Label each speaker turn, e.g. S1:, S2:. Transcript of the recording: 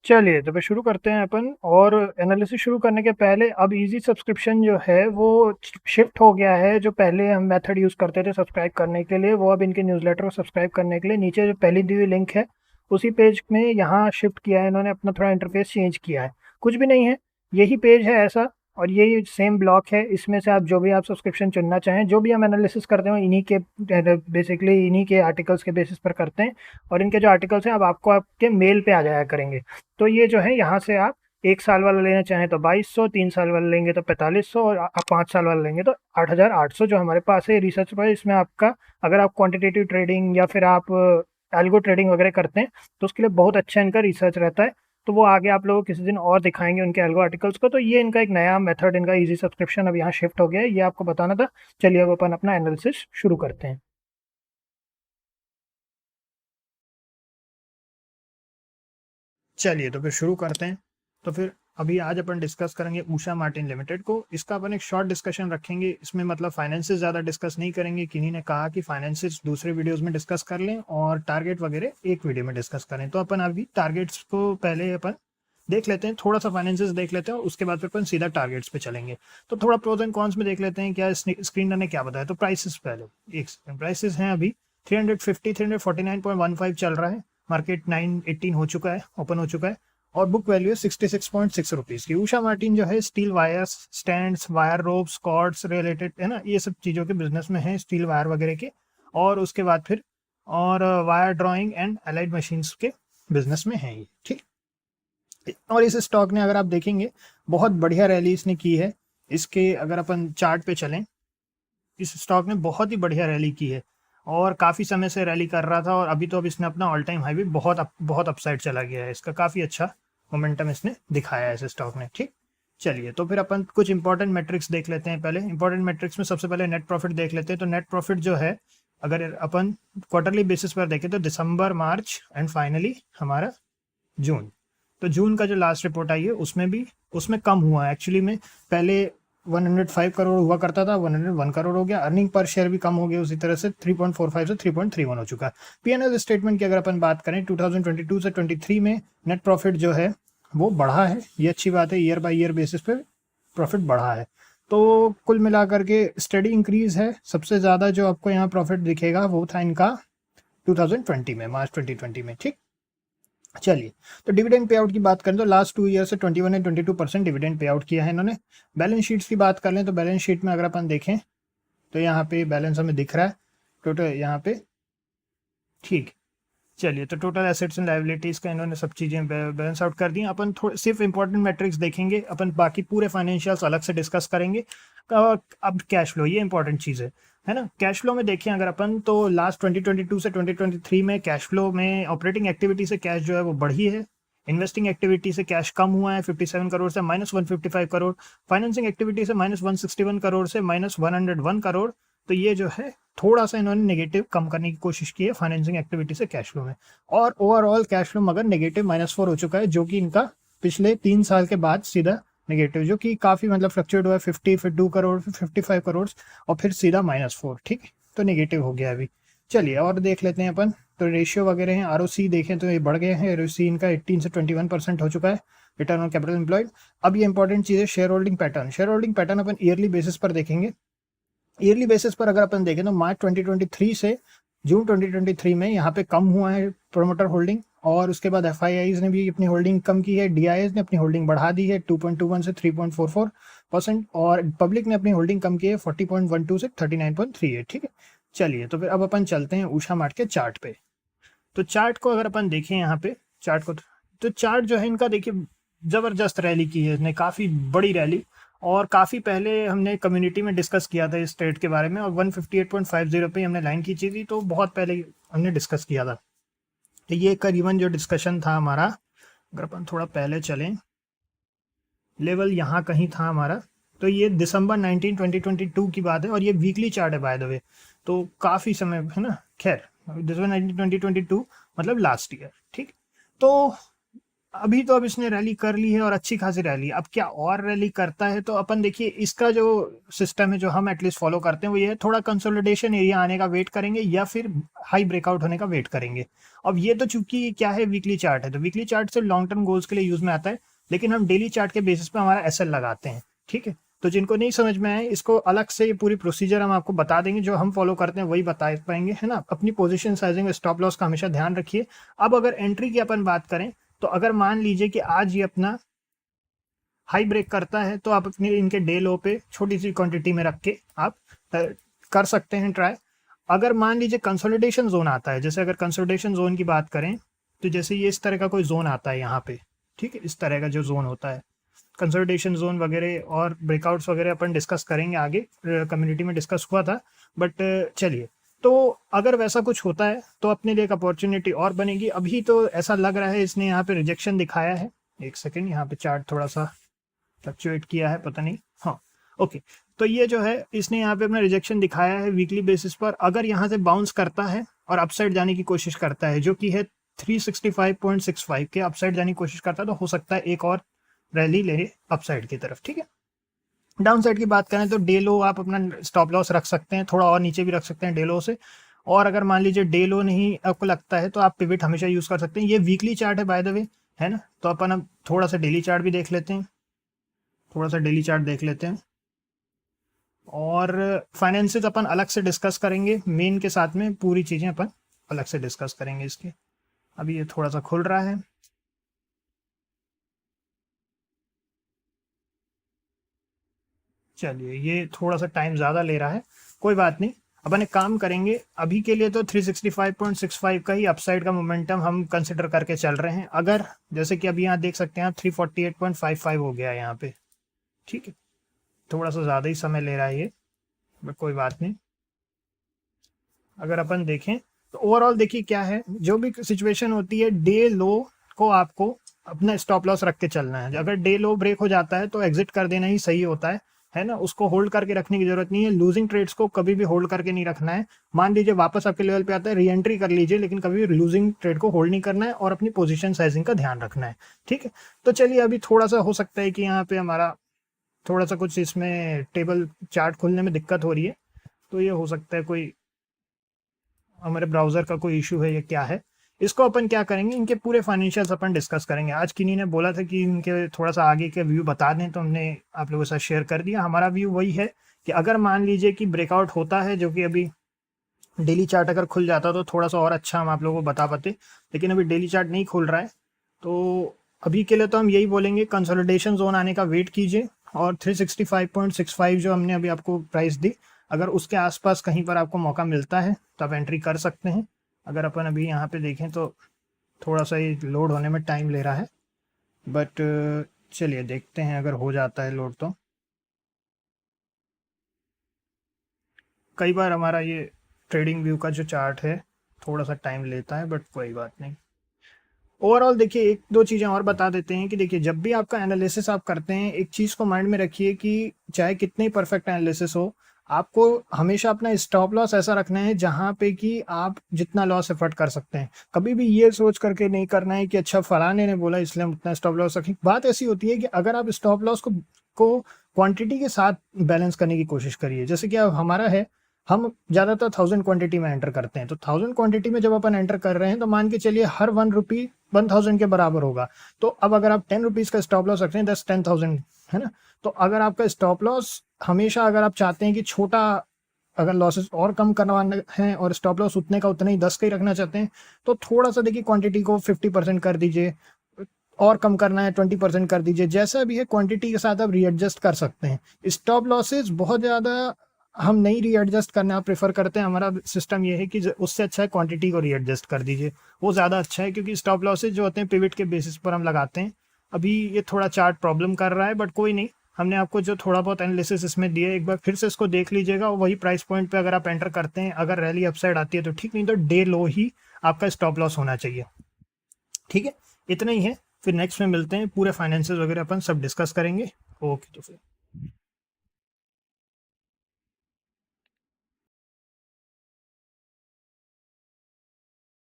S1: चलिए तो फिर शुरू करते हैं अपन। और एनालिसिस शुरू करने के पहले अब इजी सब्सक्रिप्शन जो है वो शिफ्ट हो गया है। जो पहले हम मेथड यूज़ करते थे सब्सक्राइब करने के लिए, वो अब इनके न्यूज़लेटर को सब्सक्राइब करने के लिए नीचे जो पहली दी हुई लिंक है उसी पेज में यहाँ शिफ्ट किया है इन्होंने। अपना थोड़ा इंटरफेस चेंज किया है, कुछ भी नहीं है, यही पेज है ऐसा। और यही सेम ब्लॉक है, इसमें से आप जो भी आप सब्सक्रिप्शन चुनना चाहें, जो भी हम एनालिसिस करते हो इन्हीं के बेसिकली इन्हीं के आर्टिकल्स के बेसिस पर करते हैं। और इनके जो आर्टिकल्स हैं अब आपको आपके मेल पे आ जाया करेंगे। तो ये जो है यहाँ से आप 1 साल वाला लेना चाहें तो 2200, 3 साल वाला लेंगे तो 4500, और आप 5 साल वाला लेंगे तो 8800 जो हमारे पास है रिसर्च पर। इसमें आपका अगर आप क्वांटिटेटिव ट्रेडिंग या फिर आप एल्गो ट्रेडिंग वगैरह करते हैं तो उसके लिए बहुत अच्छा इनका रिसर्च रहता है। तो वो आगे आप लोगों को किसी दिन और दिखाएंगे उनके एल्गो आर्टिकल्स को। तो ये इनका एक नया मेथड, इनका इजी सब्सक्रिप्शन अब यहाँ शिफ्ट हो गया है, ये आपको बताना था। चलिए अब अपन अपना एनालिसिस शुरू करते हैं। चलिए तो फिर शुरू करते हैं। तो फिर अभी आज अपन डिस्कस करेंगे उषा मार्टिन लिमिटेड को। इसका अपन एक शॉर्ट डिस्कशन रखेंगे, इसमें मतलब फाइनेंसेस ज़्यादा डिस्कस नहीं करेंगे। किन्हीं ने कहा कि फाइनेंसेस दूसरे वीडियोस में डिस्कस कर लें और टारगेट वगैरह एक वीडियो में डिस्कस करें। तो अपन अभी टारगेट्स को पहले अपन देख लेते हैं, थोड़ा सा फाइनेंसेस देख लेते हैं और उसके बाद फिर अपन सीधा टारगेट्स पे चलेंगे। तो थोड़ा प्रोज एंड कॉन्स में देख लेते हैं क्या स्क्रीन ने क्या बताया। तो प्राइसेस पहले एक प्राइसेस हैं अभी 349.15 चल रहा है। मार्केट 918 हो चुका है, ओपन हो चुका है। और बुक वैल्यू है 66.6 रुपीज़ की। उषा मार्टिन जो है steel wires, strands, wire ropes, cords related है ना, ये सब चीज़ों के बिजनेस में है, स्टील वायर वगैरह के। और उसके बाद फिर और wire drawing and allied machines के बिजनेस में है ये, ठीक। और इस स्टॉक ने अगर आप देखेंगे बहुत बढ़िया रैली इसने की है। इसके अगर अपन चार्ट पे चलें, इस स्टॉक ने बहुत ही बढ़िया रैली की है और काफ़ी समय से रैली कर रहा था। और अभी तो अब इसने अपना ऑल टाइम हाई भी बहुत अपसाइड चला गया है। इसका काफ़ी अच्छा मोमेंटम इसने दिखाया है इस स्टॉक ने, ठीक। चलिए तो फिर अपन कुछ इंपॉर्टेंट मेट्रिक्स देख लेते हैं। पहले इंपॉर्टेंट मेट्रिक्स में सबसे पहले नेट प्रॉफिट देख लेते हैं। तो नेट प्रॉफिट जो है अगर अपन क्वार्टरली बेसिस पर देखें तो दिसंबर, मार्च एंड फाइनली हमारा जून। तो जून का जो लास्ट रिपोर्ट आई है उसमें कम हुआ है एक्चुअली में। पहले 105 करोड़ हुआ करता था, 101 करोड़ हो गया। अर्निंग पर शेयर भी कम हो गया उसी तरह से, 3.45 से 3.31 हो चुका है। पीएनएल स्टेटमेंट की अगर अपन बात करें 2022 से 23 में नेट प्रॉफिट जो है वो बढ़ा है, ये अच्छी बात है। ईयर बाय ईयर बेसिस पे प्रॉफिट बढ़ा है। तो कुल मिलाकर के स्टडी इंक्रीज है। सबसे ज़्यादा जो आपको यहाँ प्रॉफिट दिखेगा वो था इनका 2020 में, मार्च 2020 में, ठीक। चलिए तो डिविडेंड पे आउट की बात करें तो लास्ट 2 ईयर से 21 एंड 22% डिविडेंड पे आउट किया है इन्होंने। बैलेंस शीट्स की बात कर लें तो बैलेंस शीट में अगर अपन देखें तो यहाँ पे बैलेंस हमें दिख रहा है टोटल यहाँ पे, ठीक। चलिए तो टोटल एसेट्स एंड लायबिलिटीज़ का इन्होंने सब चीज़ें बैलेंस आउट कर दी। अपन थोड़े सिर्फ इंपॉर्टेंट मैट्रिक्स देखेंगे, अपन बाकी पूरे फाइनेंशियल्स अलग से डिस्कस करेंगे। अब कैश फ्लो ये इंपॉर्टेंट चीज़ है ना। कैश फ्लो में देखें अगर अपन तो लास्ट 2022 से 2023 में कैश फ्लो में ऑपरेटिंग एक्टिविटी से कैश जो है वो बढ़ी है। इन्वेस्टिंग एक्टिविटी से कैश कम हुआ है 57 करोड़ से -155 करोड़। फाइनेंसिंग एक्टिविटी से -161 करोड़ से -101 करोड़। तो ये जो है थोड़ा सा इन्होंने नेगेटिव कम करने की कोशिश की है फाइनेंसिंग एक्टिविटी से कैश फ्लो में। और ओवरऑल कैश फ्लो मगर नेगेटिव -4 हो चुका है, जो कि इनका पिछले 3 साल के बाद सीधा नेगेटिव, जो कि काफ़ी मतलब फ्लक्चुएट हुआ है। 50 फिर 2 करोड़ फिर 55 करोड़ और फिर सीधा -4, ठीक। तो नेगेटिव हो गया अभी। चलिए और देख लेते हैं अपन। तो रेशियो वगैरह हैं, आरओसी देखें तो ये बढ़ गए हैं। आरओसी इनका 18 से 21% हो चुका है, रिटर्न ऑन कैपिटल एम्प्लॉयड। अब ये इंपॉर्टेंट चीज़ है share holding pattern. Share holding pattern अपन ईयरली बेसिस पर देखेंगे। ईयरली बेसिस पर अगर अपन देखें तो मार्च 2023 से जून 2023 में यहाँ पे कम हुआ है प्रोमोटर होल्डिंग। और उसके बाद एफआईआईज ने भी अपनी होल्डिंग कम की है, डीआईएस ने अपनी होल्डिंग बढ़ा दी है 2.21 से 3.44%। और पब्लिक ने अपनी होल्डिंग कम की है 40.12 से 39.38, ठीक है। चलिए तो फिर अब अपन चलते हैं उषा मार्ट के चार्ट पे। तो चार्ट को अगर अपन देखें यहाँ पे चार्ट को, तो चार्ट जो है इनका देखिए ज़बरदस्त रैली की है इसने, काफ़ी बड़ी रैली। और काफ़ी पहले हमने कम्युनिटी में डिस्कस किया था इस ट्रेड के बारे में और 158.50 पे हमने लाइन खींची थी, तो बहुत पहले हमने डिस्कस किया था। तो ये करीबन जो डिस्कशन था हमारा, अगर अपन थोड़ा पहले चलें, लेवल यहाँ कहीं था हमारा। तो ये दिसंबर 19 2022 की बात है और ये वीकली चार्ट है बाय द वे। तो काफ़ी समय है ना, खैर दिसंबर 19 2022 मतलब लास्ट ईयर, ठीक। तो अभी तो अब इसने रैली कर ली है और अच्छी खासी रैली, अब क्या और रैली करता है तो अपन देखिए इसका जो सिस्टम है जो हम एटलीस्ट फॉलो करते हैं वो ये है, थोड़ा कंसोलिडेशन एरिया आने का वेट करेंगे या फिर हाई ब्रेकआउट होने का वेट करेंगे। अब ये तो चूंकि क्या है वीकली चार्ट है तो वीकली चार्ट से लॉन्ग टर्म गोल्स के लिए यूज में आता है, लेकिन हम डेली चार्ट के बेसिस पे हमारा एसएल लगाते हैं। ठीक है, तो जिनको नहीं समझ में आए इसको अलग से ये पूरी प्रोसीजर हम आपको बता देंगे, जो हम फॉलो करते हैं वही बता पाएंगे, है ना। अपनी पोजीशन साइजिंग स्टॉप लॉस का हमेशा ध्यान रखिए। अब अगर एंट्री की अपन बात करें तो अगर मान लीजिए कि आज ये अपना हाई ब्रेक करता है तो आप अपने इनके डे लो पे छोटी सी क्वांटिटी में रख के आप कर सकते हैं ट्राई। अगर मान लीजिए कंसोलिडेशन जोन आता है, जैसे अगर कंसोलिडेशन जोन की बात करें तो जैसे ये इस तरह का कोई जोन आता है यहाँ पे, ठीक है, इस तरह का जो जोन होता है कंसोलिडेशन जोन वगैरह और ब्रेकआउट्स वगैरह अपन डिस्कस करेंगे आगे, कम्युनिटी में डिस्कस हुआ था। बट चलिए, तो अगर वैसा कुछ होता है तो अपने लिए एक अपॉर्चुनिटी और बनेगी। अभी तो ऐसा लग रहा है इसने यहाँ पे रिजेक्शन दिखाया है, एक सेकेंड, यहाँ पे चार्ट थोड़ा सा फ्लक्चुएट किया है, पता नहीं, हाँ ओके। तो ये जो है इसने यहाँ पे अपना रिजेक्शन दिखाया है वीकली बेसिस पर। अगर यहाँ से बाउंस करता है और अपसाइड जाने की कोशिश करता है, जो कि है 365.65 के अपसाइड जाने की कोशिश करता है, तो हो सकता है एक और रैली ले अपसाइड की तरफ। ठीक है, डाउन साइड की बात करें तो डे लो आप अपना स्टॉप लॉस रख सकते हैं, थोड़ा और नीचे भी रख सकते हैं डे लो से। और अगर मान लीजिए डे लो नहीं आपको लगता है तो आप पिवट हमेशा यूज कर सकते हैं। ये वीकली चार्ट है बाय द वे, है ना। तो अपन अब थोड़ा सा डेली चार्ट भी देख लेते हैं, थोड़ा सा डेली चार्ट देख लेते हैं। और फाइनेंसेस अपन अलग से डिस्कस करेंगे, मेन के साथ में पूरी चीज़ें अपन अलग से डिस्कस करेंगे इसके। अभी ये थोड़ा सा खुल रहा है, चलिए ये थोड़ा सा टाइम ज़्यादा ले रहा है, कोई बात नहीं। अपन एक काम करेंगे, अभी के लिए तो 365.65 का ही अपसाइड का मोमेंटम हम कंसिडर करके चल रहे हैं। अगर जैसे कि अभी यहाँ देख सकते हैं आप 348.55 हो गया है यहाँ पे, ठीक है, थोड़ा सा ज़्यादा ही समय ले रहा है ये, बट कोई बात नहीं। अगर अपन देखें तो ओवरऑल देखिए क्या है, जो भी सिचुएशन होती है डे लो को आपको अपना स्टॉप लॉस रख के चलना है। अगर डे लो ब्रेक हो जाता है तो एग्जिट कर देना ही सही होता है ना। उसको होल्ड करके रखने की जरूरत नहीं है, लूजिंग ट्रेड्स को कभी भी होल्ड करके नहीं रखना है। मान लीजिए वापस आपके लेवल पे आता है, री एंट्री कर लीजिए, लेकिन कभी भी लूजिंग ट्रेड को होल्ड नहीं करना है और अपनी पोजीशन साइजिंग का ध्यान रखना है। ठीक है, तो चलिए अभी थोड़ा सा हो सकता है कि यहाँ पे हमारा थोड़ा सा कुछ इसमें टेबल चार्ट खुलने में दिक्कत हो रही है, तो ये हो सकता है कोई हमारे ब्राउजर का कोई इशू है या क्या है। इसको अपन क्या करेंगे, इनके पूरे फाइनेंशियल्स अपन डिस्कस करेंगे। आज किन्हीं ने बोला था कि इनके थोड़ा सा आगे के व्यू बता दें, तो हमने आप लोगों के साथ शेयर कर दिया। हमारा व्यू वही है कि अगर मान लीजिए कि ब्रेकआउट होता है, जो कि अभी डेली चार्ट अगर खुल जाता तो थोड़ा सा और अच्छा हम आप लोगों को बता पाते, लेकिन अभी डेली चार्ट नहीं खुल रहा है। तो अभी के लिए तो हम यही बोलेंगे, कंसोलिडेशन जोन आने का वेट कीजिए और 365.65 जो हमने अभी आपको प्राइस दी, अगर उसके आसपास कहीं पर आपको मौका मिलता है तो आप एंट्री कर सकते हैं। अगर अपन अभी यहाँ पे देखें तो थोड़ा सा ये लोड होने में टाइम ले रहा है, बट चलिए देखते हैं अगर हो जाता है लोड तो। कई बार हमारा ये ट्रेडिंग व्यू का जो चार्ट है थोड़ा सा टाइम लेता है, बट कोई बात नहीं। ओवरऑल देखिए एक दो चीज़ें और बता देते हैं कि देखिए जब भी आपका एनालिसिस आप करते हैं, एक चीज़ को माइंड में रखिए कि चाहे कितनी परफेक्ट एनालिसिस हो, आपको हमेशा अपना स्टॉप लॉस ऐसा रखना है जहां पे कि आप जितना लॉस एफर्ट कर सकते हैं। कभी भी ये सोच करके नहीं करना है कि अच्छा फलाने ने बोला इसलिए हम उतना स्टॉप लॉस रखें। बात ऐसी होती है कि अगर आप स्टॉप लॉस को क्वांटिटी के साथ बैलेंस करने की कोशिश करिए, जैसे कि अब हमारा है, हम ज़्यादातर 1000 क्वांटिटी में एंटर करते हैं, तो 1000 क्वांटिटी में जब अपन एंटर कर रहे हैं तो मान के चलिए हर 1 रुपी 1000 के बराबर होगा। तो अब अगर आप 10 रुपीज़ का स्टॉप लॉस रखते हैं, 10,000, है ना। तो अगर आपका स्टॉप लॉस हमेशा, अगर आप चाहते हैं कि छोटा, अगर लॉसेस और कम करवाना है और स्टॉप लॉस उतने का उतना ही 10 का ही रखना चाहते हैं, तो थोड़ा सा देखिए क्वांटिटी को 50% कर दीजिए, और कम करना है 20% कर दीजिए, जैसा भी है क्वांटिटी के साथ आप रीएडजस्ट कर सकते हैं। स्टॉप लॉसेस बहुत ज़्यादा हम नहीं रीएडजस्ट करना प्रेफर करते हैं। हमारा सिस्टम ये है कि उससे अच्छा है क्वांटिटी को रीएडजस्ट कर दीजिए, वो ज़्यादा अच्छा है, क्योंकि स्टॉप लॉसेज जो होते हैं पिवट के बेसिस पर हम लगाते हैं। अभी ये थोड़ा चार्ट प्रॉब्लम कर रहा है, बट कोई नहीं, हमने आपको जो थोड़ा बहुत एनालिसिस इसमें दिया है, एक बार फिर से इसको देख लीजिएगा। और वही प्राइस पॉइंट पे अगर आप एंटर करते हैं, अगर रैली अपसाइड आती है तो ठीक, नहीं तो डे लो ही आपका स्टॉप लॉस होना चाहिए। ठीक है, इतना ही है, फिर नेक्स्ट में मिलते हैं, पूरे फाइनेंसेस वगैरह अपन सब डिस्कस करेंगे। ओके, तो फिर